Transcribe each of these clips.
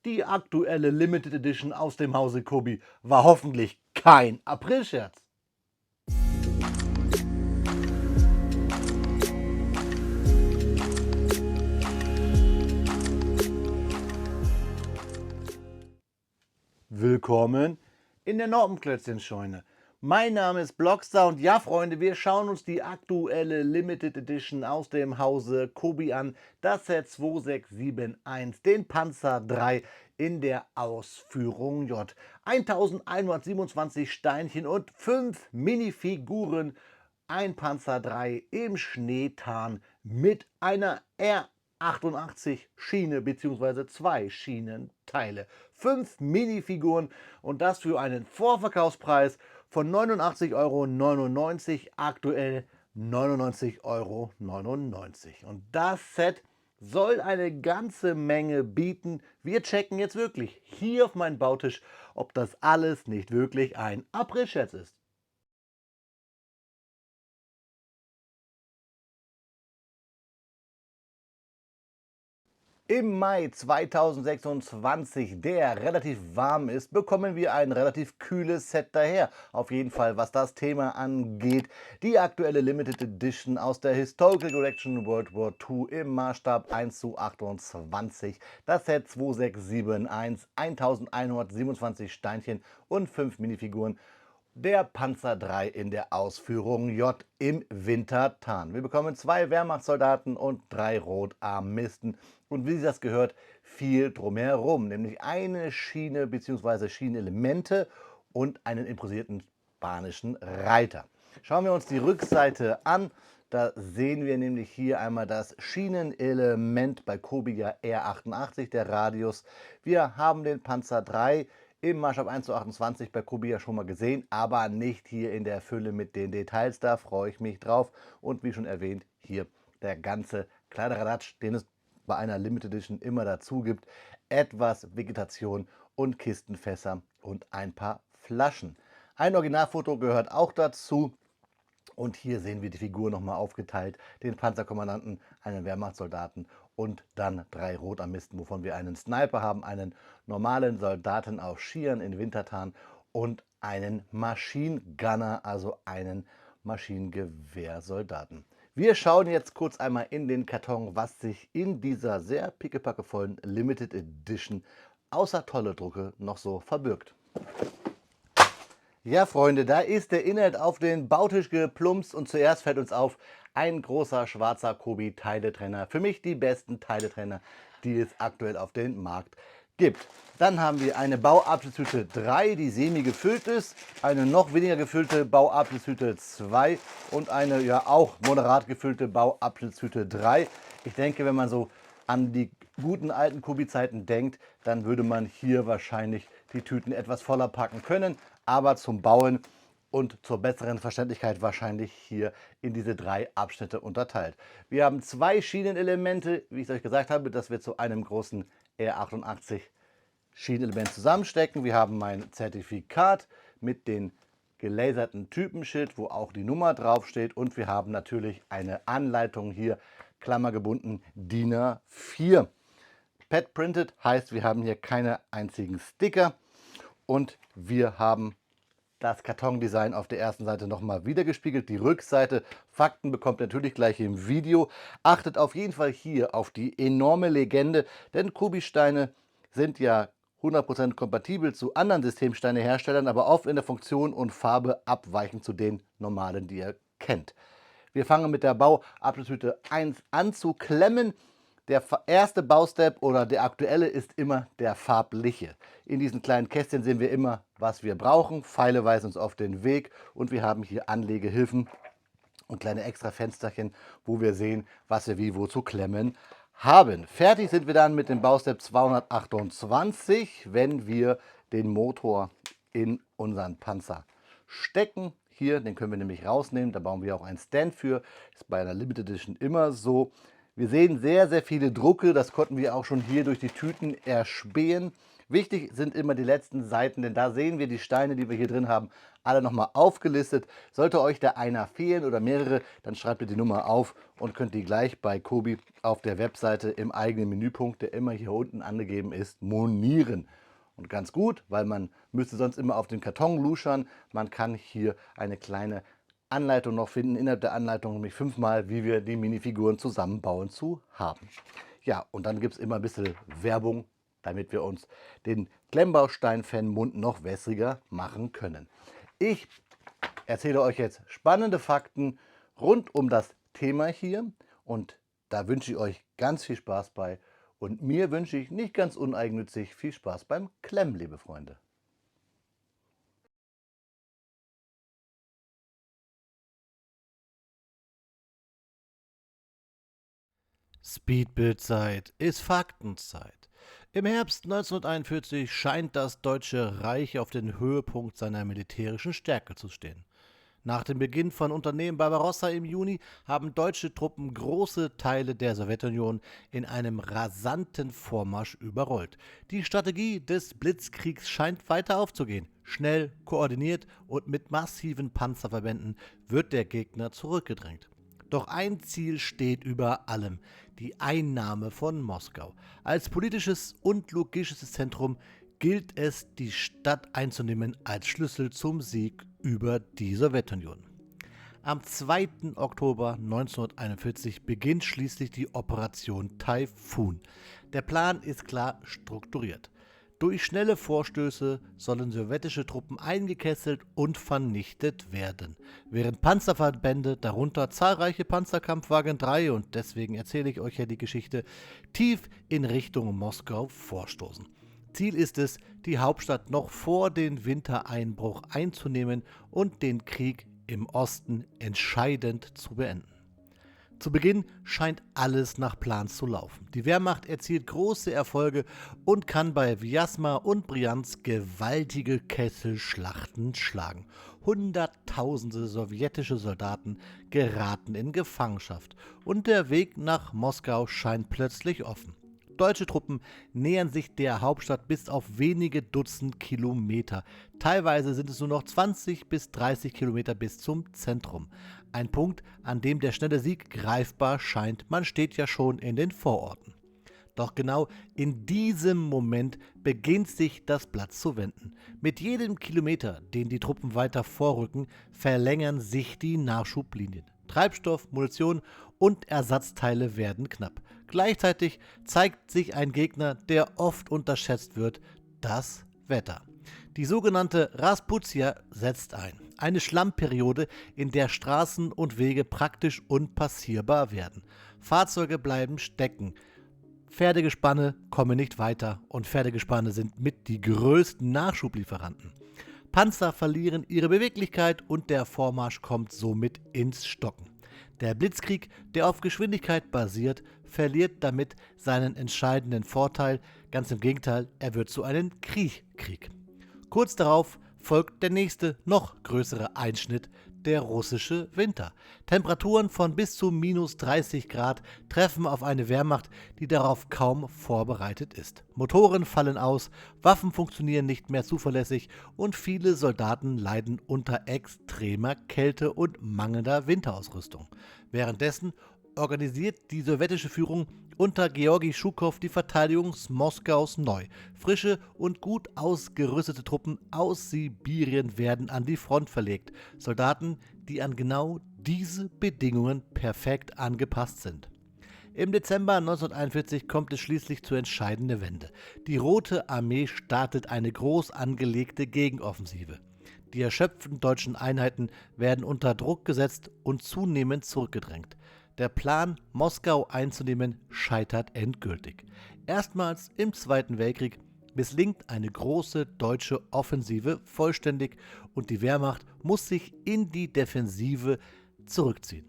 Die aktuelle Limited Edition aus dem Hause Kobi war hoffentlich kein Aprilscherz. Willkommen in der Norpenklötzchenscheune. Mein Name ist Blockstar und ja, Freunde, wir schauen uns die aktuelle Limited Edition aus dem Hause Kobi an. Das Set 2671, den Panzer 3 in der Ausführung J. 1127 Steinchen und 5 Minifiguren. Ein Panzer 3 im Schneetarn mit einer R88 Schiene bzw. 2 Schienenteile. 5 Minifiguren und das für einen Vorverkaufspreis von 89,99 €, aktuell 99,99 €. Und das Set soll eine ganze Menge bieten. Wir checken jetzt wirklich hier auf meinen Bautisch, ob das alles nicht wirklich ein Aprilscherz ist. Im Mai 2026, der relativ warm ist, bekommen wir ein relativ kühles Set daher. Auf jeden Fall, was das Thema angeht. Die aktuelle Limited Edition aus der Historical Collection World War II im Maßstab 1:28. Das Set 2671, 1127 Steinchen und 5 Minifiguren. Der Panzer 3 in der Ausführung J im Wintertarn. Wir bekommen 2 Wehrmachtssoldaten und 3 Rotarmisten. Und wie sich das gehört, viel drumherum, nämlich eine Schiene bzw. Schienenelemente und einen improvisierten spanischen Reiter. Schauen wir uns die Rückseite an. Da sehen wir nämlich hier einmal das Schienenelement bei Kobi R88, der Radius. Wir haben den Panzer 3 im Maßstab 1:28 bei Kobi schon mal gesehen, aber nicht hier in der Fülle mit den Details. Da freue ich mich drauf. Und wie schon erwähnt, hier der ganze Kladderadatsch, den es bei einer Limited Edition immer dazu gibt. Etwas Vegetation und Kistenfässer und ein paar Flaschen. Ein Originalfoto gehört auch dazu. Und hier sehen wir die Figur nochmal aufgeteilt, den Panzerkommandanten, einen Wehrmachtssoldaten und dann 3 Rotarmisten, wovon wir einen Sniper haben, einen normalen Soldaten auf Skiern in Wintertarn und einen Machine Gunner, also einen Maschinengewehrsoldaten. Wir schauen jetzt kurz einmal in den Karton, was sich in dieser sehr pickepackevollen Limited Edition außer tolle Drucke noch so verbirgt. Ja, Freunde, da ist der Inhalt auf den Bautisch geplumpst und zuerst fällt uns auf, ein großer schwarzer Kobi Teiletrenner. Für mich die besten Teiletrenner, die es aktuell auf dem Markt gibt. Dann haben wir eine Bauabschnittshütte 3, die semi gefüllt ist, eine noch weniger gefüllte Bauabschnittshütte 2 und eine ja auch moderat gefüllte Bauabschnittshütte 3. Ich denke, wenn man so an die guten alten Kobi-Zeiten denkt, dann würde man hier wahrscheinlich die Tüten etwas voller packen können, aber zum Bauen und zur besseren Verständlichkeit wahrscheinlich hier in diese 3 Abschnitte unterteilt. Wir haben 2 Schienenelemente, wie ich es euch gesagt habe, dass wir zu einem großen R88 Schienenelement zusammenstecken. Wir haben mein Zertifikat mit den gelaserten Typenschild, wo auch die Nummer draufsteht, und wir haben natürlich eine Anleitung hier, klammergebunden DIN A4. Pad printed heißt, wir haben hier keine einzigen Sticker und wir haben das Kartondesign auf der ersten Seite nochmal wiedergespiegelt. Die Rückseite, Fakten bekommt ihr natürlich gleich im Video. Achtet auf jeden Fall hier auf die enorme Legende, denn Kobi-Steine sind ja 100% kompatibel zu anderen Systemsteineherstellern, aber oft in der Funktion und Farbe abweichend zu den normalen, die ihr kennt. Wir fangen mit der Bauabschnittshütte 1 an zu klemmen. Der erste Baustep oder der aktuelle ist immer der farbliche. In diesen kleinen Kästchen sehen wir immer, was wir brauchen. Pfeile weisen uns auf den Weg und wir haben hier Anlegehilfen und kleine extra Fensterchen, wo wir sehen, was wir wie wo zu klemmen haben. Fertig sind wir dann mit dem Baustep 228, wenn wir den Motor in unseren Panzer stecken. Hier, den können wir nämlich rausnehmen, da bauen wir auch einen Stand für. Ist bei einer Limited Edition immer so. Wir sehen sehr, sehr viele Drucke, das konnten wir auch schon hier durch die Tüten erspähen. Wichtig sind immer die letzten Seiten, denn da sehen wir die Steine, die wir hier drin haben, alle nochmal aufgelistet. Sollte euch da einer fehlen oder mehrere, dann schreibt ihr die Nummer auf und könnt die gleich bei Kobi auf der Webseite im eigenen Menüpunkt, der immer hier unten angegeben ist, monieren. Und ganz gut, weil man müsste sonst immer auf den Karton luschern. Man kann hier eine kleine Anleitung noch finden, innerhalb der Anleitung nämlich 5-mal, wie wir die Minifiguren zusammenbauen zu haben. Ja, und dann gibt es immer ein bisschen Werbung, damit wir uns den Klemmbaustein-Fan-Mund noch wässriger machen können. Ich erzähle euch jetzt spannende Fakten rund um das Thema hier und da wünsche ich euch ganz viel Spaß bei und mir wünsche ich nicht ganz uneigennützig viel Spaß beim Klemmen, liebe Freunde. Speedbildzeit ist Faktenzeit. Im Herbst 1941 scheint das Deutsche Reich auf den Höhepunkt seiner militärischen Stärke zu stehen. Nach dem Beginn von Unternehmen Barbarossa im Juni haben deutsche Truppen große Teile der Sowjetunion in einem rasanten Vormarsch überrollt. Die Strategie des Blitzkriegs scheint weiter aufzugehen. Schnell, koordiniert und mit massiven Panzerverbänden wird der Gegner zurückgedrängt. Doch ein Ziel steht über allem: die Einnahme von Moskau. Als politisches und logistisches Zentrum gilt es, die Stadt einzunehmen als Schlüssel zum Sieg über die Sowjetunion. Am 2. Oktober 1941 beginnt schließlich die Operation Taifun. Der Plan ist klar strukturiert. Durch schnelle Vorstöße sollen sowjetische Truppen eingekesselt und vernichtet werden, während Panzerverbände, darunter zahlreiche Panzerkampfwagen 3, und deswegen erzähle ich euch ja die Geschichte, tief in Richtung Moskau vorstoßen. Ziel ist es, die Hauptstadt noch vor dem Wintereinbruch einzunehmen und den Krieg im Osten entscheidend zu beenden. Zu Beginn scheint alles nach Plan zu laufen. Die Wehrmacht erzielt große Erfolge und kann bei Wjasma und Bryansk gewaltige Kesselschlachten schlagen. Hunderttausende sowjetische Soldaten geraten in Gefangenschaft und der Weg nach Moskau scheint plötzlich offen. Deutsche Truppen nähern sich der Hauptstadt bis auf wenige Dutzend Kilometer. Teilweise sind es nur noch 20 bis 30 Kilometer bis zum Zentrum. Ein Punkt, an dem der schnelle Sieg greifbar scheint. Man steht ja schon in den Vororten. Doch genau in diesem Moment beginnt sich das Blatt zu wenden. Mit jedem Kilometer, den die Truppen weiter vorrücken, verlängern sich die Nachschublinien. Treibstoff, Munition und Ersatzteile werden knapp. Gleichzeitig zeigt sich ein Gegner, der oft unterschätzt wird: das Wetter. Die sogenannte Rasputia setzt ein. Eine Schlammperiode, in der Straßen und Wege praktisch unpassierbar werden. Fahrzeuge bleiben stecken. Pferdegespanne kommen nicht weiter und Pferdegespanne sind mit die größten Nachschublieferanten. Panzer verlieren ihre Beweglichkeit und der Vormarsch kommt somit ins Stocken. Der Blitzkrieg, der auf Geschwindigkeit basiert, verliert damit seinen entscheidenden Vorteil. Ganz im Gegenteil, er wird zu einem Krieg. Kurz darauf folgt der nächste, noch größere Einschnitt: der russische Winter. Temperaturen von bis zu minus 30 Grad treffen auf eine Wehrmacht, die darauf kaum vorbereitet ist. Motoren fallen aus, Waffen funktionieren nicht mehr zuverlässig und viele Soldaten leiden unter extremer Kälte und mangelnder Winterausrüstung. Währenddessen organisiert die sowjetische Führung unter Georgi Schukow die Verteidigung Moskaus neu. Frische und gut ausgerüstete Truppen aus Sibirien werden an die Front verlegt. Soldaten, die an genau diese Bedingungen perfekt angepasst sind. Im Dezember 1941 kommt es schließlich zur entscheidenden Wende. Die Rote Armee startet eine groß angelegte Gegenoffensive. Die erschöpften deutschen Einheiten werden unter Druck gesetzt und zunehmend zurückgedrängt. Der Plan, Moskau einzunehmen, scheitert endgültig. Erstmals im Zweiten Weltkrieg misslingt eine große deutsche Offensive vollständig und die Wehrmacht muss sich in die Defensive zurückziehen.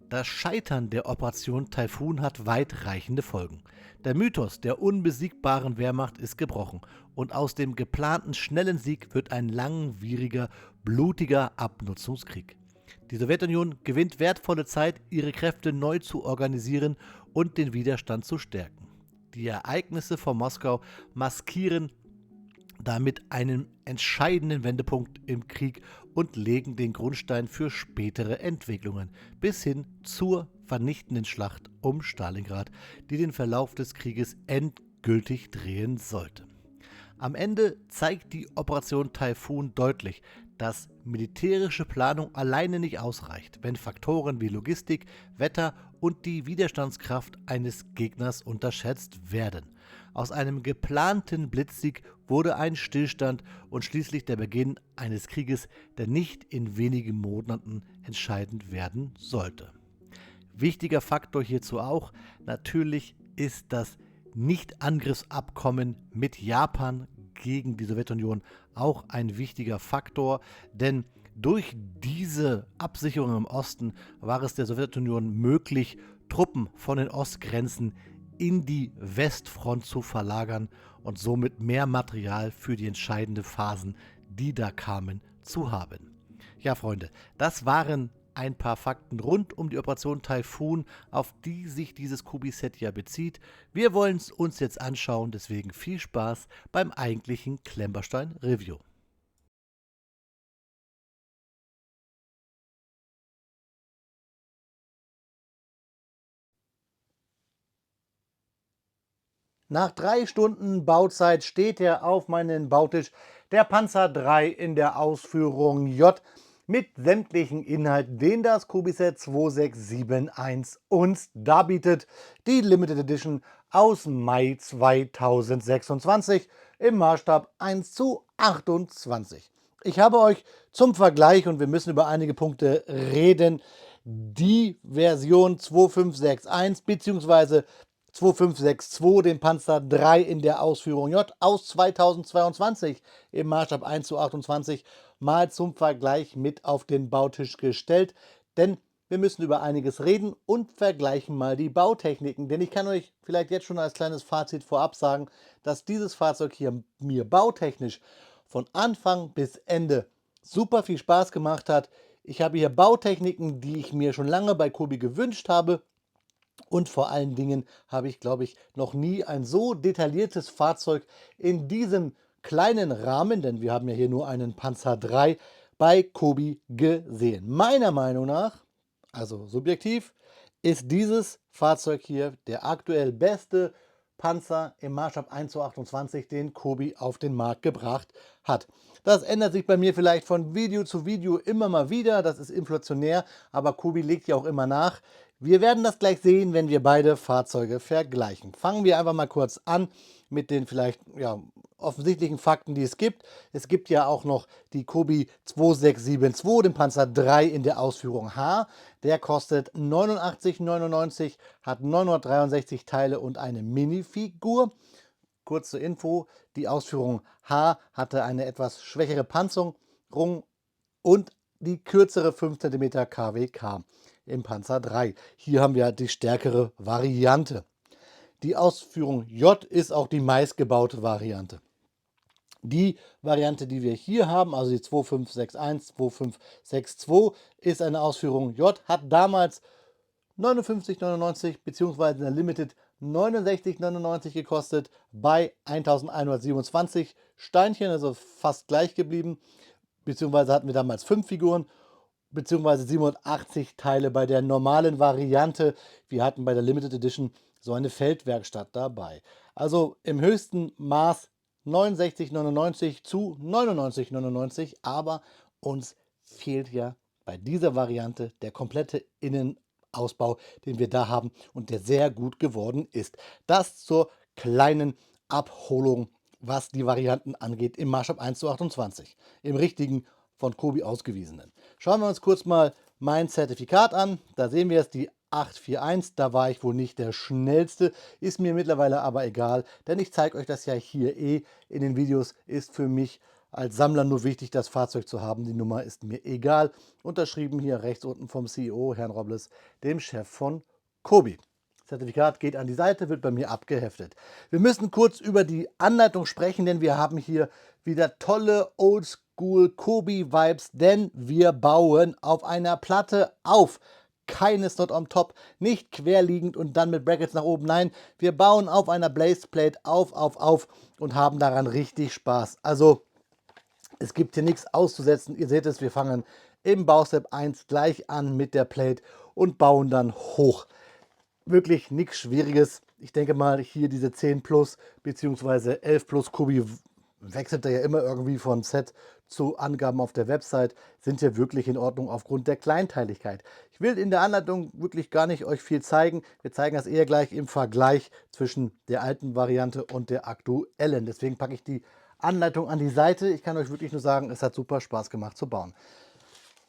Das Scheitern der Operation Taifun hat weitreichende Folgen. Der Mythos der unbesiegbaren Wehrmacht ist gebrochen und aus dem geplanten schnellen Sieg wird ein langwieriger, blutiger Abnutzungskrieg. Die Sowjetunion gewinnt wertvolle Zeit, ihre Kräfte neu zu organisieren und den Widerstand zu stärken. Die Ereignisse von Moskau maskieren damit einen entscheidenden Wendepunkt im Krieg und legen den Grundstein für spätere Entwicklungen bis hin zur vernichtenden Schlacht um Stalingrad, die den Verlauf des Krieges endgültig drehen sollte. Am Ende zeigt die Operation Taifun deutlich, dass militärische Planung alleine nicht ausreicht, wenn Faktoren wie Logistik, Wetter und die Widerstandskraft eines Gegners unterschätzt werden. Aus einem geplanten Blitzsieg wurde ein Stillstand und schließlich der Beginn eines Krieges, der nicht in wenigen Monaten entscheidend werden sollte. Wichtiger Faktor hierzu auch, natürlich ist das Nichtangriffsabkommen mit Japan gegen die Sowjetunion auch ein wichtiger Faktor, denn durch diese Absicherung im Osten war es der Sowjetunion möglich, Truppen von den Ostgrenzen in die Westfront zu verlagern und somit mehr Material für die entscheidenden Phasen, die da kamen, zu haben. Ja, Freunde, das waren ein paar Fakten rund um die Operation Taifun, auf die sich dieses Kubi-Set ja bezieht. Wir wollen es uns jetzt anschauen, deswegen viel Spaß beim eigentlichen Klemmbaustein-Review. Nach 3 Stunden Bauzeit steht er auf meinem Bautisch, der Panzer III in der Ausführung J mit sämtlichen Inhalten, den das Kubi-Set 2671 uns darbietet. Die Limited Edition aus Mai 2026 im Maßstab 1:28. Ich habe euch zum Vergleich, und wir müssen über einige Punkte reden, die Version 2561 bzw. 2562, den Panzer III in der Ausführung J aus 2022 im Maßstab 1:28 mal zum Vergleich mit auf den Bautisch gestellt, denn wir müssen über einiges reden und vergleichen mal die Bautechniken, denn ich kann euch vielleicht jetzt schon als kleines Fazit vorab sagen, dass dieses Fahrzeug hier mir bautechnisch von Anfang bis Ende super viel Spaß gemacht hat. Ich habe hier Bautechniken, die ich mir schon lange bei Kubi gewünscht habe. Und vor allen Dingen habe ich, glaube ich, noch nie ein so detailliertes Fahrzeug in diesem kleinen Rahmen, denn wir haben ja hier nur einen Panzer III, bei Kubi gesehen. Meiner Meinung nach, also subjektiv, ist dieses Fahrzeug hier der aktuell beste Panzer im Maßstab 1:28, den Kubi auf den Markt gebracht hat. Das ändert sich bei mir vielleicht von Video zu Video immer mal wieder, das ist inflationär, aber Kubi legt ja auch immer nach. Wir werden das gleich sehen, wenn wir beide Fahrzeuge vergleichen. Fangen wir einfach mal kurz an mit den vielleicht offensichtlichen Fakten, die es gibt. Es gibt ja auch noch die Kubi 2672, den Panzer III in der Ausführung H. Der kostet 89,99 €, hat 963 Teile und eine Minifigur. Kurze Info, die Ausführung H hatte eine etwas schwächere Panzerung und die kürzere 5 cm KWK im Panzer III. Hier haben wir die stärkere Variante. Die Ausführung J ist auch die meistgebaute Variante. Die Variante, die wir hier haben, also die 2561, 2562, ist eine Ausführung J, hat damals 59,99 bzw. in der Limited 69,99 gekostet bei 1127 Steinchen, also fast gleich geblieben, beziehungsweise hatten wir damals 5 Figuren, beziehungsweise 87 Teile bei der normalen Variante. Wir hatten bei der Limited Edition so eine Feldwerkstatt dabei. Also im höchsten Maß 69,99 zu 99,99, aber uns fehlt ja bei dieser Variante der komplette Innenausbau, den wir da haben und der sehr gut geworden ist. Das zur kleinen Abholung, was die Varianten angeht, im Maßstab 1:28, im richtigen von Kubi ausgewiesenen. Schauen wir uns kurz mal mein Zertifikat an. Da sehen wir es, die 841. Da war ich wohl nicht der schnellste, ist mir mittlerweile aber egal, denn ich zeige euch das ja hier in den Videos. Ist für mich als Sammler nur wichtig, das Fahrzeug zu haben. Die Nummer ist mir egal. Unterschrieben hier rechts unten vom CEO, Herrn Robles, dem Chef von Kubi. Zertifikat geht an die Seite, wird bei mir abgeheftet. Wir müssen kurz über die Anleitung sprechen, denn wir haben hier wieder tolle Oldschool Kubi-Vibes, denn wir bauen auf einer Platte auf. keine Slot on top, nicht querliegend und dann mit Brackets nach oben. Nein, wir bauen auf einer Blaze Plate auf und haben daran richtig Spaß. Also es gibt hier nichts auszusetzen. Ihr seht es, wir fangen im Baustep 1 gleich an mit der Plate und bauen dann hoch. Wirklich nichts Schwieriges. Ich denke mal, hier diese 10 plus bzw. 11 plus Kubi wechselt er ja immer irgendwie von Set zu Angaben auf der Website, sind hier wirklich in Ordnung aufgrund der Kleinteiligkeit. Ich will in der Anleitung wirklich gar nicht euch viel zeigen. Wir zeigen das eher gleich im Vergleich zwischen der alten Variante und der aktuellen. Deswegen packe ich die Anleitung an die Seite. Ich kann euch wirklich nur sagen, es hat super Spaß gemacht zu bauen.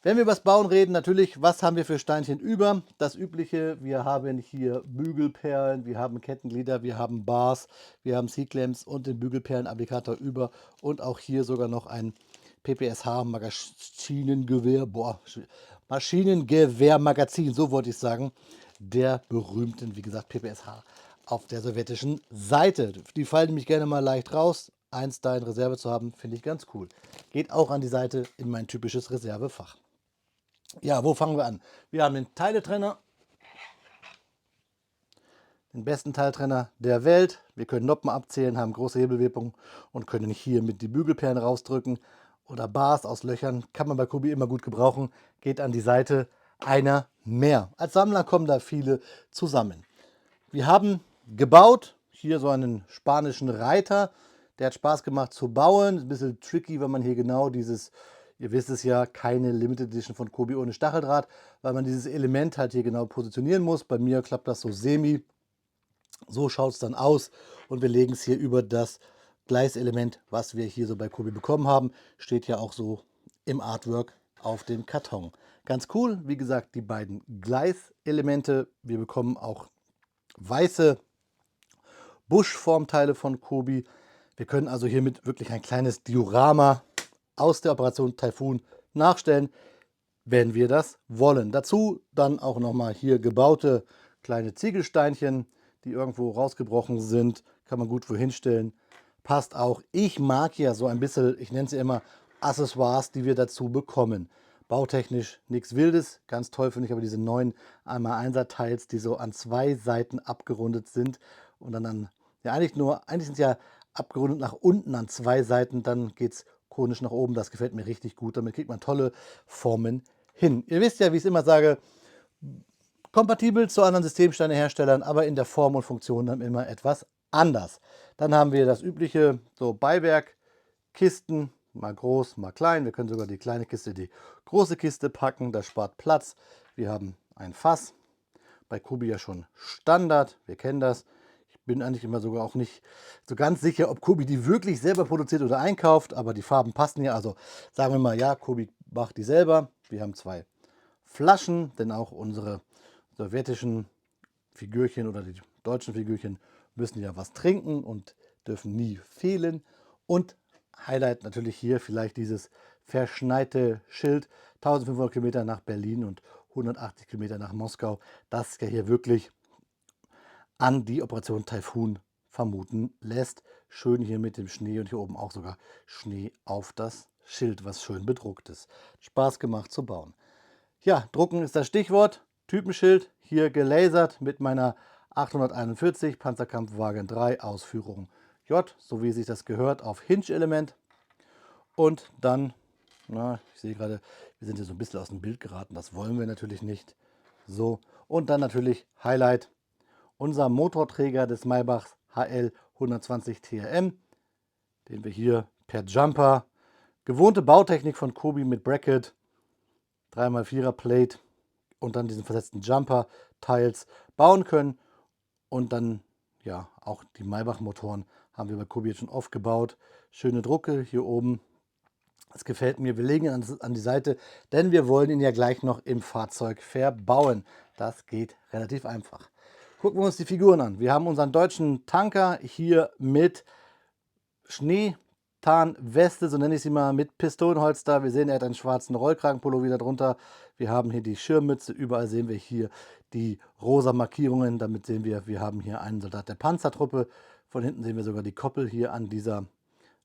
Wenn wir über das Bauen reden, natürlich, was haben wir für Steinchen über? Das Übliche, wir haben hier Bügelperlen, wir haben Kettenglieder, wir haben Bars, wir haben C-Clamps und den Bügelperlenapplikator über und auch hier sogar noch ein PPSH-Maschinengewehr, Maschinengewehrmagazin, so wollte ich sagen, der berühmten, wie gesagt, PPSH auf der sowjetischen Seite. Die fallen nämlich gerne mal leicht raus. Eins da in Reserve zu haben, finde ich ganz cool. Geht auch an die Seite in mein typisches Reservefach. Ja, wo fangen wir an? Wir haben den Teiletrenner, den besten Teiltrenner der Welt. Wir können Noppen abzählen, haben große Hebelwirkung und können hier mit die Bügelperlen rausdrücken oder Bars aus Löchern. Kann man bei Kubi immer gut gebrauchen. Geht an die Seite, einer mehr. Als Sammler kommen da viele zusammen. Wir haben gebaut, hier so einen spanischen Reiter. Der hat Spaß gemacht zu bauen. Ist ein bisschen tricky, wenn man hier genau dieses, ihr wisst es ja, keine Limited Edition von Kubi ohne Stacheldraht, weil man dieses Element halt hier genau positionieren muss. Bei mir klappt das so semi. So schaut es dann aus und wir legen es hier über das Gleiselement, was wir hier so bei Kubi bekommen haben. Steht ja auch so im Artwork auf dem Karton. Ganz cool, wie gesagt, die beiden Gleiselemente. Wir bekommen auch weiße Buschformteile von Kubi. Wir können also hiermit wirklich ein kleines Diorama aus der Operation Taifun nachstellen, wenn wir das wollen. Dazu dann auch nochmal hier gebaute kleine Ziegelsteinchen, die irgendwo rausgebrochen sind. Kann man gut wohin stellen. Passt auch. Ich mag ja so ein bisschen, ich nenne sie immer Accessoires, die wir dazu bekommen. Bautechnisch nichts Wildes. Ganz toll finde ich aber diese neuen 1x1er-Teils, die so an zwei Seiten abgerundet sind. Und dann ja eigentlich sind es ja abgerundet nach unten an zwei Seiten. Dann geht es konisch nach oben. Das gefällt mir richtig gut. Damit kriegt man tolle Formen hin. Ihr wisst ja, wie ich es immer sage, kompatibel zu anderen Systemsteineherstellern, aber in der Form und Funktion dann immer etwas anders. Dann haben wir das übliche so Beiwerkkisten, mal groß, mal klein. Wir können sogar die kleine Kiste, die große Kiste packen, das spart Platz. Wir haben ein Fass, bei Kubi ja schon Standard, wir kennen das. Ich bin eigentlich immer sogar auch nicht so ganz sicher, ob Kubi die wirklich selber produziert oder einkauft, aber die Farben passen ja. Also sagen wir mal, ja, Kubi macht die selber. Wir haben zwei Flaschen, denn auch unsere sowjetischen Figürchen oder die deutschen Figürchen müssen ja was trinken und dürfen nie fehlen. Und Highlight natürlich hier vielleicht dieses verschneite Schild, 1500 Kilometer nach Berlin und 180 Kilometer nach Moskau. Das ja hier wirklich an die Operation Taifun vermuten lässt. Schön hier mit dem Schnee und hier oben auch sogar Schnee auf das Schild, was schön bedruckt ist. Spaß gemacht zu bauen. Ja, drucken ist das Stichwort. Typenschild hier gelasert mit meiner 841 Panzerkampfwagen 3 Ausführung J, so wie sich das gehört, auf Hinge-Element. Und dann, na, ich sehe gerade, wir sind hier so ein bisschen aus dem Bild geraten, das wollen wir natürlich nicht. So, und dann natürlich Highlight, unser Motorträger des Maybachs HL 120 TRM, den wir hier per Jumper, gewohnte Bautechnik von Kubi mit Bracket, 3x4er Plate und dann diesen versetzten Jumper Teils bauen können. Und dann ja auch die Maybach Motoren haben wir bei Kubi jetzt schon oft gebaut. Schöne Drucke hier oben. Das gefällt mir. Wir legen ihn an die Seite, denn wir wollen ihn ja gleich noch im Fahrzeug verbauen. Das geht relativ einfach. Gucken wir uns die Figuren an. Wir haben unseren deutschen Tanker hier mit Schneetarnweste, so nenne ich sie mal, mit Pistolenholster. Wir sehen, er hat einen schwarzen Rollkragenpullover darunter. Wir haben hier die Schirmmütze. Überall sehen wir hier die rosa Markierungen. Damit sehen wir, wir haben hier einen Soldat der Panzertruppe. Von hinten sehen wir sogar die Koppel hier an dieser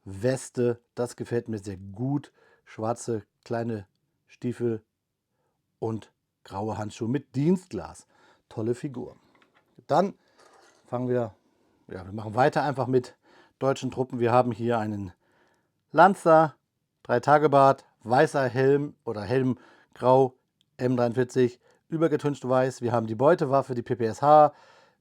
Weste. Das gefällt mir sehr gut. Schwarze kleine Stiefel und graue Handschuhe mit Dienstglas. Tolle Figur. Dann wir machen weiter einfach mit deutschen Truppen. Wir haben hier einen Lanza, 3-Tage-Bart, weißer Helm oder Helm grau, M43, übergetüncht weiß. Wir haben die Beutewaffe, die PPSH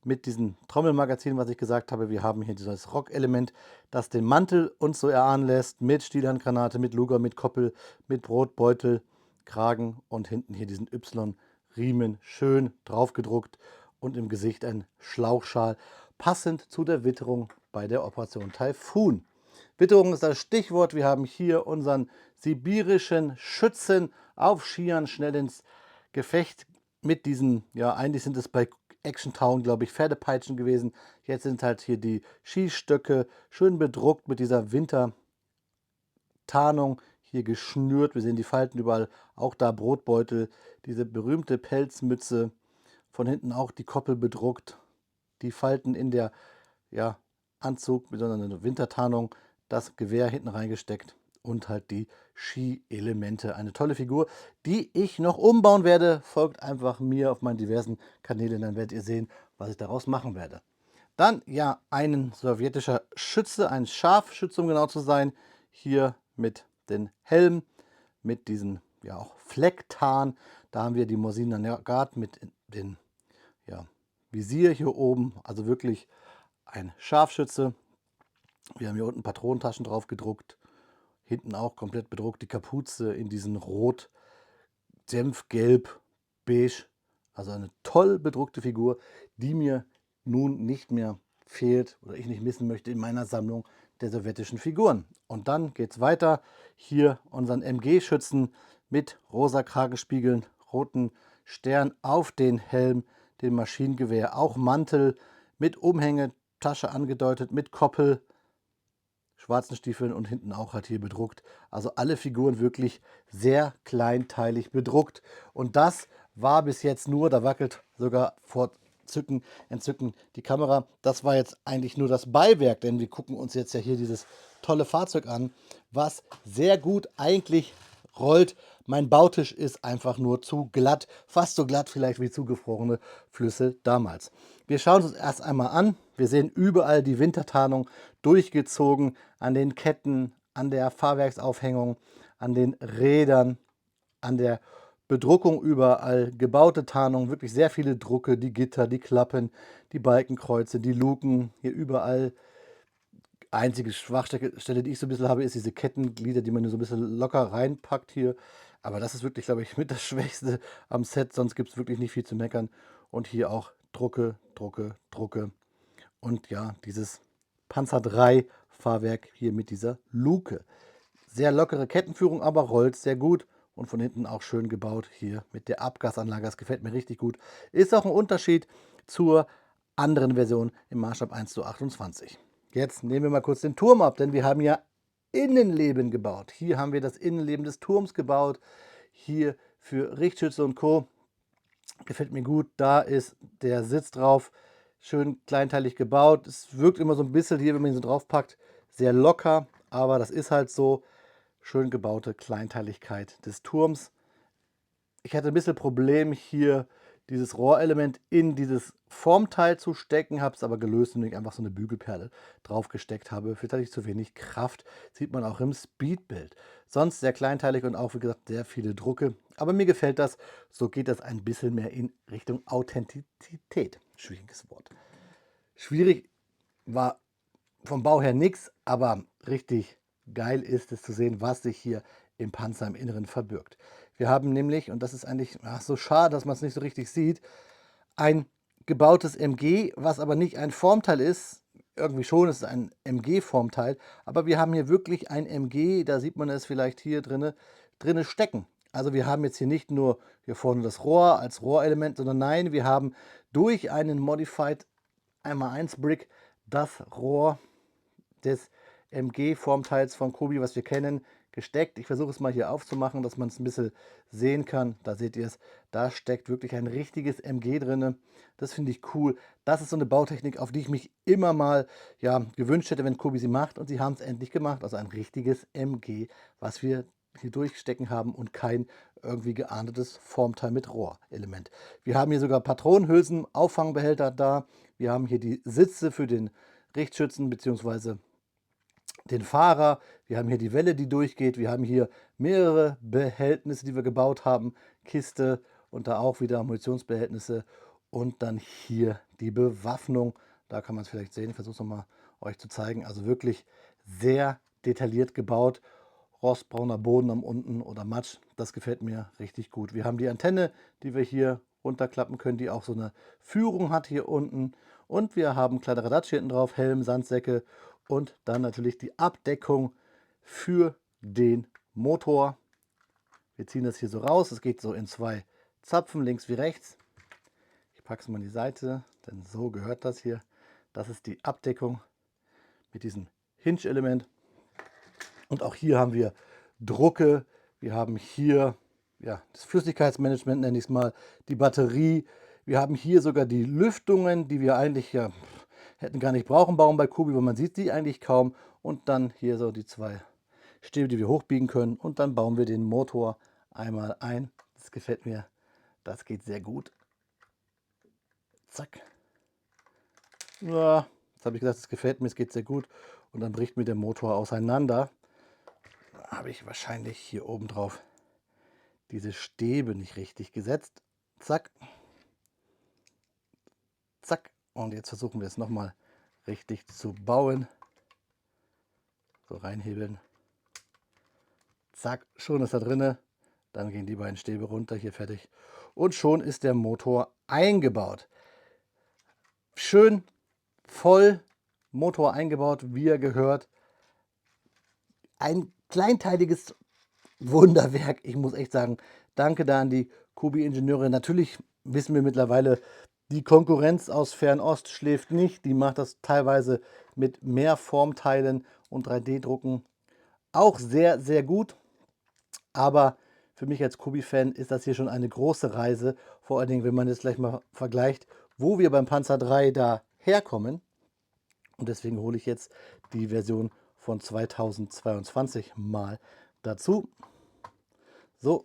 mit diesem Trommelmagazin, was ich gesagt habe. Wir haben hier dieses Rockelement, das den Mantel uns so erahnen lässt, mit Stielhandgranate, mit Luger, mit Koppel, mit Brotbeutel, Kragen und hinten hier diesen Y-Riemen schön draufgedruckt und im Gesicht ein Schlauchschal, passend zu der Witterung bei der Operation Taifun. Witterung ist das Stichwort. Wir haben hier unseren sibirischen Schützen auf Skiern schnell ins Gefecht mit diesen, ja, eigentlich sind es bei Action Town, glaube ich, Pferdepeitschen gewesen. Jetzt sind halt hier die Skistöcke schön bedruckt mit dieser Wintertarnung hier geschnürt. Wir sehen die Falten überall, auch da Brotbeutel, diese berühmte Pelzmütze, von hinten auch die Koppel bedruckt, die Falten in der, ja, Anzug mit so einer Wintertarnung, das Gewehr hinten reingesteckt und halt die Ski-Elemente. Eine tolle Figur, die ich noch umbauen werde. Folgt einfach mir auf meinen diversen Kanälen, dann werdet ihr sehen, was ich daraus machen werde. Dann ja ein sowjetischer Schütze, ein Scharfschütze, um genau zu sein. Hier mit den Helm, mit diesen, ja, auch Flecktarn. Da haben wir die Mosin Nagant mit den, ja, Visier hier oben. Also wirklich ein Scharfschütze. Wir haben hier unten Patronentaschen drauf gedruckt. Hinten auch komplett bedruckt. Die Kapuze in diesen Rot, Senfgelb, Beige. Also eine toll bedruckte Figur, die mir nun nicht mehr fehlt oder ich nicht missen möchte in meiner Sammlung der sowjetischen Figuren. Und dann geht es weiter. Hier unseren MG-Schützen mit rosa Kragenspiegeln, roten Stern auf den Helm, dem Maschinengewehr, auch Mantel mit Umhänge, Tasche angedeutet, mit Koppel, schwarzen Stiefeln und hinten auch halt hier bedruckt. Also alle Figuren wirklich sehr kleinteilig bedruckt. Und das war bis jetzt nur, da wackelt sogar vor Entzücken die Kamera. Das war jetzt eigentlich nur das Beiwerk, denn wir gucken uns jetzt ja hier dieses tolle Fahrzeug an, was sehr gut eigentlich rollt. Mein Bautisch ist einfach nur zu glatt, fast so glatt vielleicht wie zugefrorene Flüsse damals. Wir schauen uns erst einmal an. Wir sehen überall die Wintertarnung durchgezogen an den Ketten, an der Fahrwerksaufhängung, an den Rädern, an der Bedruckung überall, gebaute Tarnung, wirklich sehr viele Drucke, die Gitter, die Klappen, die Balkenkreuze, die Luken, hier überall. Einzige Schwachstelle, die ich so ein bisschen habe, ist diese Kettenglieder, die man so ein bisschen locker reinpackt hier. Aber das ist wirklich, glaube ich, mit das Schwächste am Set, sonst gibt es wirklich nicht viel zu meckern. Und hier auch Drucke, Drucke, Drucke. Und ja, dieses Panzer 3 Fahrwerk hier mit dieser Luke. Sehr lockere Kettenführung, aber rollt sehr gut und von hinten auch schön gebaut hier mit der Abgasanlage. Das gefällt mir richtig gut. Ist auch ein Unterschied zur anderen Version im Maßstab 1:28. Jetzt nehmen wir mal kurz den Turm ab, denn wir haben ja Innenleben gebaut. Hier haben wir das Innenleben des Turms gebaut. Hier für Richtschütze und Co. Gefällt mir gut. Da ist der Sitz drauf. Schön kleinteilig gebaut. Es wirkt immer so ein bisschen hier, wenn man ihn so drauf packt, sehr locker. Aber das ist halt so. Schön gebaute Kleinteiligkeit des Turms. Ich hatte ein bisschen Problem hier dieses Rohrelement in dieses Formteil zu stecken, habe es aber gelöst, indem ich einfach so eine Bügelperle drauf gesteckt habe. Vielleicht hatte ich zu wenig Kraft, sieht man auch im Speedbild. Sonst sehr kleinteilig und auch, wie gesagt, sehr viele Drucke. Aber mir gefällt das, so geht das ein bisschen mehr in Richtung Authentizität. Schwieriges Wort. Schwierig war vom Bau her nichts, aber richtig geil ist es zu sehen, was sich hier im Panzer im Inneren verbirgt. Wir haben nämlich, und das ist eigentlich so schade, dass man es nicht so richtig sieht, ein gebautes MG, was aber nicht ein Formteil ist. Irgendwie schon, es ist ein MG-Formteil, aber wir haben hier wirklich ein MG, da sieht man es vielleicht hier drinne stecken. Also wir haben jetzt hier nicht nur hier vorne das Rohr als Rohrelement, sondern nein, wir haben durch einen Modified 1x1 Brick das Rohr des MG-Formteils von Kobi, was wir kennen, gesteckt. Ich versuche es mal hier aufzumachen, dass man es ein bisschen sehen kann. Da seht ihr es, da steckt wirklich ein richtiges MG drin. Das finde ich cool. Das ist so eine Bautechnik, auf die ich mich immer mal gewünscht hätte, wenn Kobi sie macht. Und sie haben es endlich gemacht. Also ein richtiges MG, was wir hier durchstecken haben und kein irgendwie geahndetes Formteil mit Rohrelement. Wir haben hier sogar Patronenhülsen, Auffangbehälter da. Wir haben hier die Sitze für den Richtschützen bzw. den Fahrer. Wir haben hier die Welle, die durchgeht. Wir haben hier mehrere Behältnisse, die wir gebaut haben. Kiste und da auch wieder Munitionsbehältnisse. Und dann hier die Bewaffnung. Da kann man es vielleicht sehen. Ich versuche es nochmal euch zu zeigen. Also wirklich sehr detailliert gebaut. Rostbrauner Boden am unten oder Matsch. Das gefällt mir richtig gut. Wir haben die Antenne, die wir hier runterklappen können, die auch so eine Führung hat hier unten. Und wir haben Kladderadatsch hier hinten drauf, Helm, Sandsäcke und dann natürlich die Abdeckung für den Motor. Wir ziehen das hier so raus. Es geht so in zwei Zapfen, links wie rechts. Ich packe es mal an die Seite, denn so gehört das hier. Das ist die Abdeckung mit diesem Hinge-Element. Und auch hier haben wir Drucke. Wir haben hier ja, das Flüssigkeitsmanagement, nenne ich es mal, die Batterie. Wir haben hier sogar die Lüftungen, die wir eigentlich ja hätten gar nicht brauchen bauen bei Kubi, weil man sieht die eigentlich kaum. Und dann hier so die zwei Stäbe, die wir hochbiegen können. Und dann bauen wir den Motor einmal ein. Das gefällt mir. Das geht sehr gut. Zack. Ja, jetzt habe ich gesagt, es gefällt mir, es geht sehr gut. Und dann bricht mir der Motor auseinander. Da habe ich wahrscheinlich hier oben drauf diese Stäbe nicht richtig gesetzt. Zack. Zack. Und jetzt versuchen wir es nochmal richtig zu bauen. So reinhebeln. Zack, schon ist er drinne. Dann gehen die beiden Stäbe runter, hier fertig. Und schon ist der Motor eingebaut. Schön voll Motor eingebaut, wie er gehört. Ein kleinteiliges Wunderwerk. Ich muss echt sagen, danke da an die Kubi-Ingenieure. Natürlich wissen wir mittlerweile, die Konkurrenz aus Fernost schläft nicht. Die macht das teilweise mit mehr Formteilen und 3D-Drucken auch sehr, sehr gut. Aber für mich als Kubi-Fan ist das hier schon eine große Reise. Vor allen Dingen, wenn man jetzt gleich mal vergleicht, wo wir beim Panzer 3 da herkommen. Und deswegen hole ich jetzt die Version von 2022 mal dazu. So,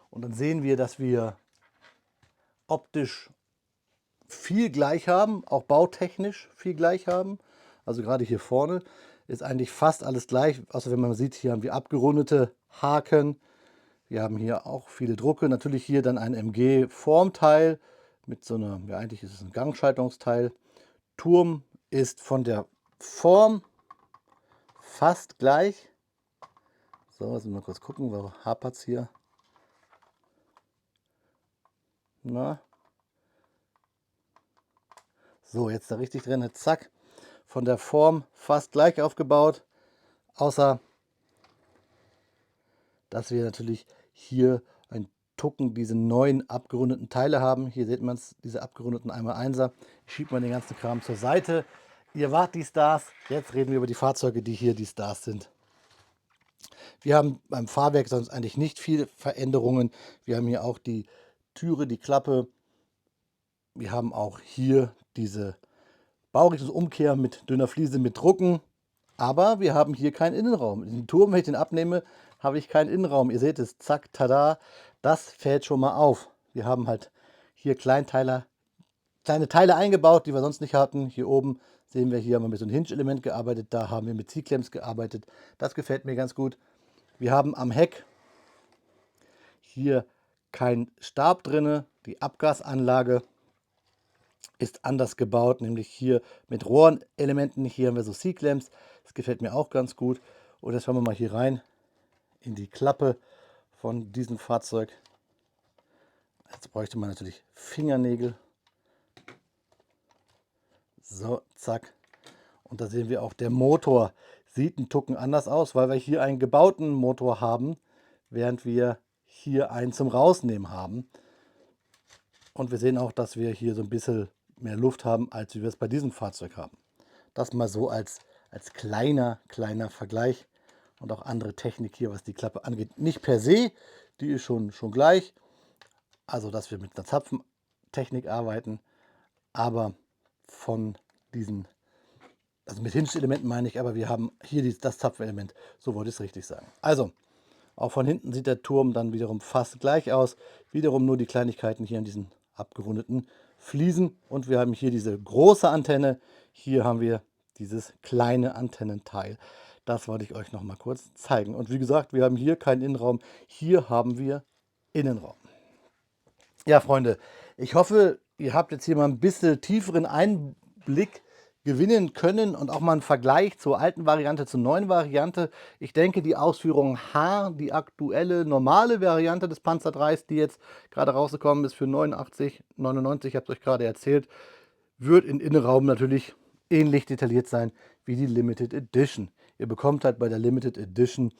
und dann sehen wir, dass wir optisch viel gleich haben, auch bautechnisch viel gleich haben. Also gerade hier vorne ist eigentlich fast alles gleich, außer wenn man sieht, hier haben wir abgerundete Haken. Wir haben hier auch viele Drucke. Natürlich hier dann ein MG-Formteil mit so einer, ja eigentlich ist es ein Gangschaltungsteil. Turm ist von der Form fast gleich. So, jetzt mal kurz gucken, wo hapert es hier? Na. So, jetzt da richtig drin, zack. Von der Form fast gleich aufgebaut, außer dass wir natürlich hier ein Tucken diese neuen abgerundeten Teile haben. Hier sieht man es, diese abgerundeten 1x1er. Ich schiebe mal den ganzen Kram zur Seite. Ihr wart die Stars, jetzt reden wir über die Fahrzeuge, die hier die Stars sind. Wir haben beim Fahrwerk sonst eigentlich nicht viele Veränderungen. Wir haben hier auch die Türe, die Klappe. Wir haben auch hier diese Baurichtungsumkehr mit dünner Fliese mit Drucken. Aber wir haben hier keinen Innenraum. Den Turm, wenn ich den abnehme, habe ich keinen Innenraum. Ihr seht es, zack, tada, das fällt schon mal auf. Wir haben halt hier kleine Teile eingebaut, die wir sonst nicht hatten. Hier oben sehen wir, hier haben wir mit so einem Hinge-Element gearbeitet, da haben wir mit C-Klemms gearbeitet. Das gefällt mir ganz gut. Wir haben am Heck hier keinen Stab drin. Die Abgasanlage ist anders gebaut, nämlich hier mit Rohrelementen. Hier haben wir so C-Klemms. Das gefällt mir auch ganz gut. Und jetzt schauen wir mal hier rein in die Klappe von diesem Fahrzeug. Jetzt bräuchte man natürlich Fingernägel. So, zack. Und da sehen wir auch, der Motor sieht einen Tucken anders aus, weil wir hier einen gebauten Motor haben, während wir hier einen zum Rausnehmen haben. Und wir sehen auch, dass wir hier so ein bisschen mehr Luft haben, als wir es bei diesem Fahrzeug haben. Das mal so als kleiner Vergleich. Und auch andere Technik hier, was die Klappe angeht. Nicht per se, die ist schon gleich. Also, dass wir mit einer Zapfentechnik arbeiten. Aber von diesen Also mit Hinge-Elementen meine ich, aber wir haben hier das Zapfelement, so wollte ich es richtig sagen. Also, auch von hinten sieht der Turm dann wiederum fast gleich aus. Wiederum nur die Kleinigkeiten hier an diesen abgerundeten Fliesen. Und wir haben hier diese große Antenne. Hier haben wir dieses kleine Antennenteil. Das wollte ich euch noch mal kurz zeigen. Und wie gesagt, wir haben hier keinen Innenraum. Hier haben wir Innenraum. Ja, Freunde, ich hoffe, ihr habt jetzt hier mal ein bisschen tieferen Einblick gewinnen können und auch mal einen Vergleich zur alten Variante, zur neuen Variante. Ich denke, die Ausführung H, die aktuelle normale Variante des Panzer 3, die jetzt gerade rausgekommen ist für 89,99, ich habe es euch gerade erzählt, wird im Innenraum natürlich ähnlich detailliert sein wie die Limited Edition. Ihr bekommt halt bei der Limited Edition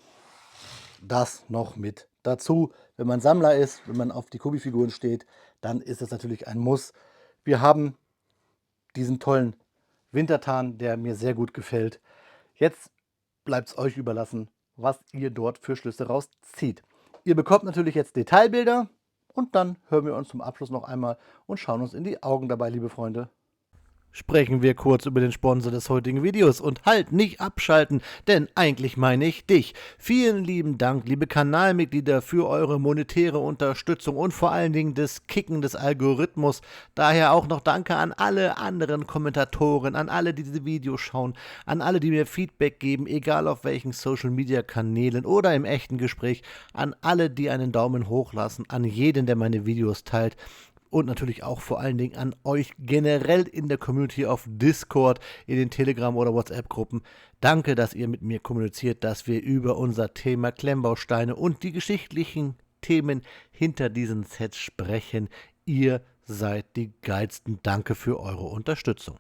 das noch mit dazu. Wenn man Sammler ist, wenn man auf die Kubi-Figuren steht, dann ist es natürlich ein Muss. Wir haben diesen tollen Wintertarn, der mir sehr gut gefällt. Jetzt bleibt es euch überlassen, was ihr dort für Schlüsse rauszieht. Ihr bekommt natürlich jetzt Detailbilder und dann hören wir uns zum Abschluss noch einmal und schauen uns in die Augen dabei, liebe Freunde. Sprechen wir kurz über den Sponsor des heutigen Videos und halt nicht abschalten, denn eigentlich meine ich dich. Vielen lieben Dank, liebe Kanalmitglieder, für eure monetäre Unterstützung und vor allen Dingen das Kicken des Algorithmus. Daher auch noch Danke an alle anderen Kommentatoren, an alle, die diese Videos schauen, an alle, die mir Feedback geben, egal auf welchen Social-Media-Kanälen oder im echten Gespräch, an alle, die einen Daumen hoch lassen, an jeden, der meine Videos teilt. Und natürlich auch vor allen Dingen an euch generell in der Community auf Discord, in den Telegram- oder WhatsApp-Gruppen. Danke, dass ihr mit mir kommuniziert, dass wir über unser Thema Klemmbausteine und die geschichtlichen Themen hinter diesen Sets sprechen. Ihr seid die Geilsten. Danke für eure Unterstützung.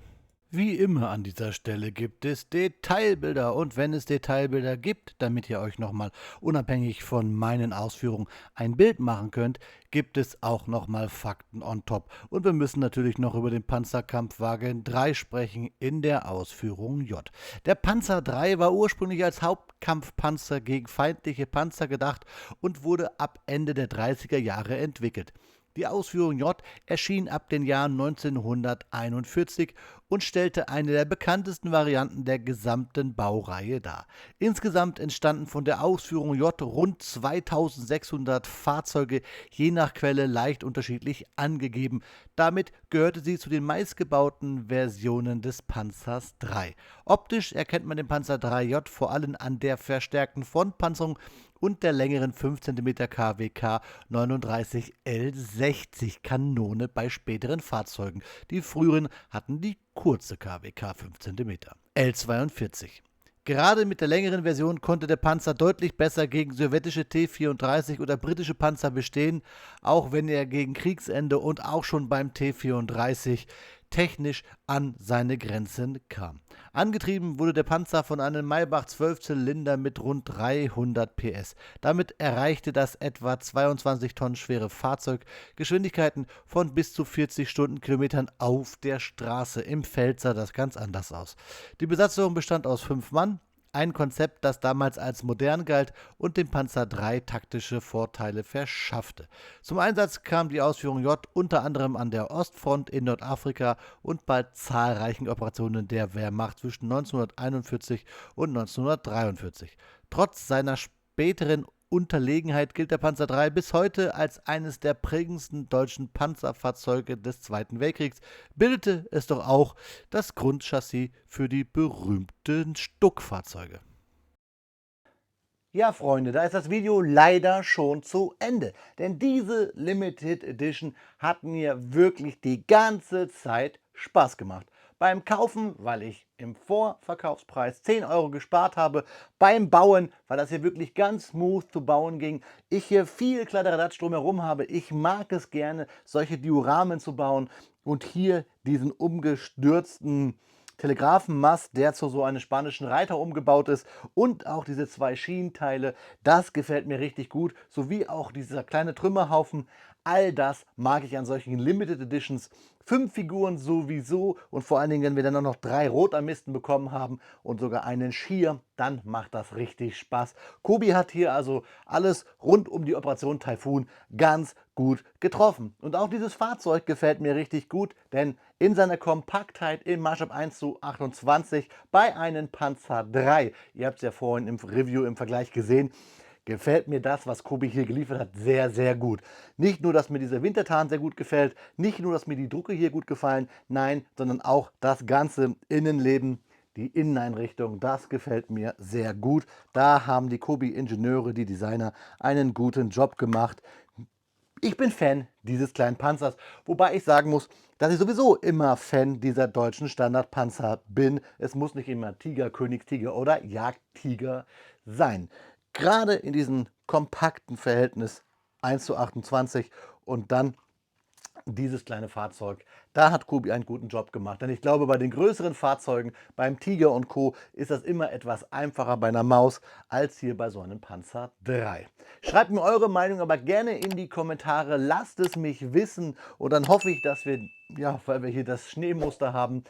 Wie immer an dieser Stelle gibt es Detailbilder und wenn es Detailbilder gibt, damit ihr euch nochmal unabhängig von meinen Ausführungen ein Bild machen könnt, gibt es auch nochmal Fakten on top. Und wir müssen natürlich noch über den Panzerkampfwagen 3 sprechen in der Ausführung J. Der Panzer 3 war ursprünglich als Hauptkampfpanzer gegen feindliche Panzer gedacht und wurde ab Ende der 30er Jahre entwickelt. Die Ausführung J erschien ab den Jahren 1941 und stellte eine der bekanntesten Varianten der gesamten Baureihe dar. Insgesamt entstanden von der Ausführung J rund 2600 Fahrzeuge, je nach Quelle leicht unterschiedlich angegeben. Damit gehörte sie zu den meistgebauten Versionen des Panzers 3. Optisch erkennt man den Panzer 3J vor allem an der verstärkten Frontpanzerung und der längeren 5 cm KWK 39L60 Kanone bei späteren Fahrzeugen. Die früheren hatten die kurze KWK 5 cm. L42. Gerade mit der längeren Version konnte der Panzer deutlich besser gegen sowjetische T-34 oder britische Panzer bestehen, auch wenn er gegen Kriegsende und auch schon beim T-34 technisch an seine Grenzen kam. Angetrieben wurde der Panzer von einem Maybach 12-Zylinder mit rund 300 PS. Damit erreichte das etwa 22 Tonnen schwere Fahrzeug Geschwindigkeiten von bis zu 40 Stundenkilometern auf der Straße. Im Feld sah das ganz anders aus. Die Besatzung bestand aus 5 Mann. Ein Konzept, das damals als modern galt und dem Panzer 3 taktische Vorteile verschaffte. Zum Einsatz kam die Ausführung J unter anderem an der Ostfront in Nordafrika und bei zahlreichen Operationen der Wehrmacht zwischen 1941 und 1943. Trotz seiner späteren Unterlegenheit gilt der Panzer 3 bis heute als eines der prägendsten deutschen Panzerfahrzeuge des Zweiten Weltkriegs, bildete es doch auch das Grundchassis für die berühmten Stuckfahrzeuge. Ja, Freunde, da ist das Video leider schon zu Ende. Denn diese Limited Edition hat mir wirklich die ganze Zeit Spaß gemacht. Beim Kaufen, weil ich im Vorverkaufspreis 10 Euro gespart habe. Beim Bauen, weil das hier wirklich ganz smooth zu bauen ging. Ich hier viel Kladderadatsch drumherum habe. Ich mag es gerne, solche Dioramen zu bauen. Und hier diesen umgestürzten Telegrafenmast, der zu so einem spanischen Reiter umgebaut ist, und auch diese 2 Schienenteile, das gefällt mir richtig gut, sowie auch dieser kleine Trümmerhaufen. All das mag ich an solchen Limited Editions. 5 Figuren sowieso und vor allen Dingen, wenn wir dann auch noch 3 Rotarmisten bekommen haben und sogar einen Skier, dann macht das richtig Spaß. Kobi hat hier also alles rund um die Operation Taifun ganz gut getroffen. Und auch dieses Fahrzeug gefällt mir richtig gut, denn in seiner Kompaktheit im Maßstab 1:28 bei einem Panzer III, ihr habt es ja vorhin im Review im Vergleich gesehen, gefällt mir das, was Kobi hier geliefert hat, sehr, sehr gut. Nicht nur, dass mir dieser Wintertarn sehr gut gefällt, nicht nur, dass mir die Drucke hier gut gefallen, nein, sondern auch das ganze Innenleben, die Inneneinrichtung, das gefällt mir sehr gut. Da haben die Kobi-Ingenieure, die Designer, einen guten Job gemacht. Ich bin Fan dieses kleinen Panzers, wobei ich sagen muss, dass ich sowieso immer Fan dieser deutschen Standardpanzer bin. Es muss nicht immer Tiger, Königstiger oder Jagdtiger sein. Gerade in diesem kompakten Verhältnis 1:28 und dann dieses kleine Fahrzeug, da hat Kobi einen guten Job gemacht. Denn ich glaube, bei den größeren Fahrzeugen, beim Tiger und Co., ist das immer etwas einfacher bei einer Maus als hier bei so einem Panzer III. Schreibt mir eure Meinung aber gerne in die Kommentare, lasst es mich wissen und dann hoffe ich, dass wir, ja, weil wir hier das Schneemuster haben,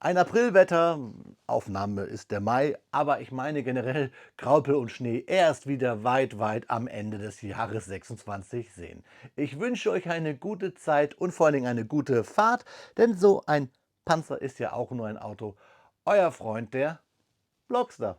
ein Aprilwetter, Aufnahme ist der Mai, aber ich meine generell Graupel und Schnee erst wieder weit, weit am Ende des Jahres 26 sehen. Ich wünsche euch eine gute Zeit und vor allen Dingen eine gute Fahrt, denn so ein Panzer ist ja auch nur ein Auto. Euer Freund, der Blockster.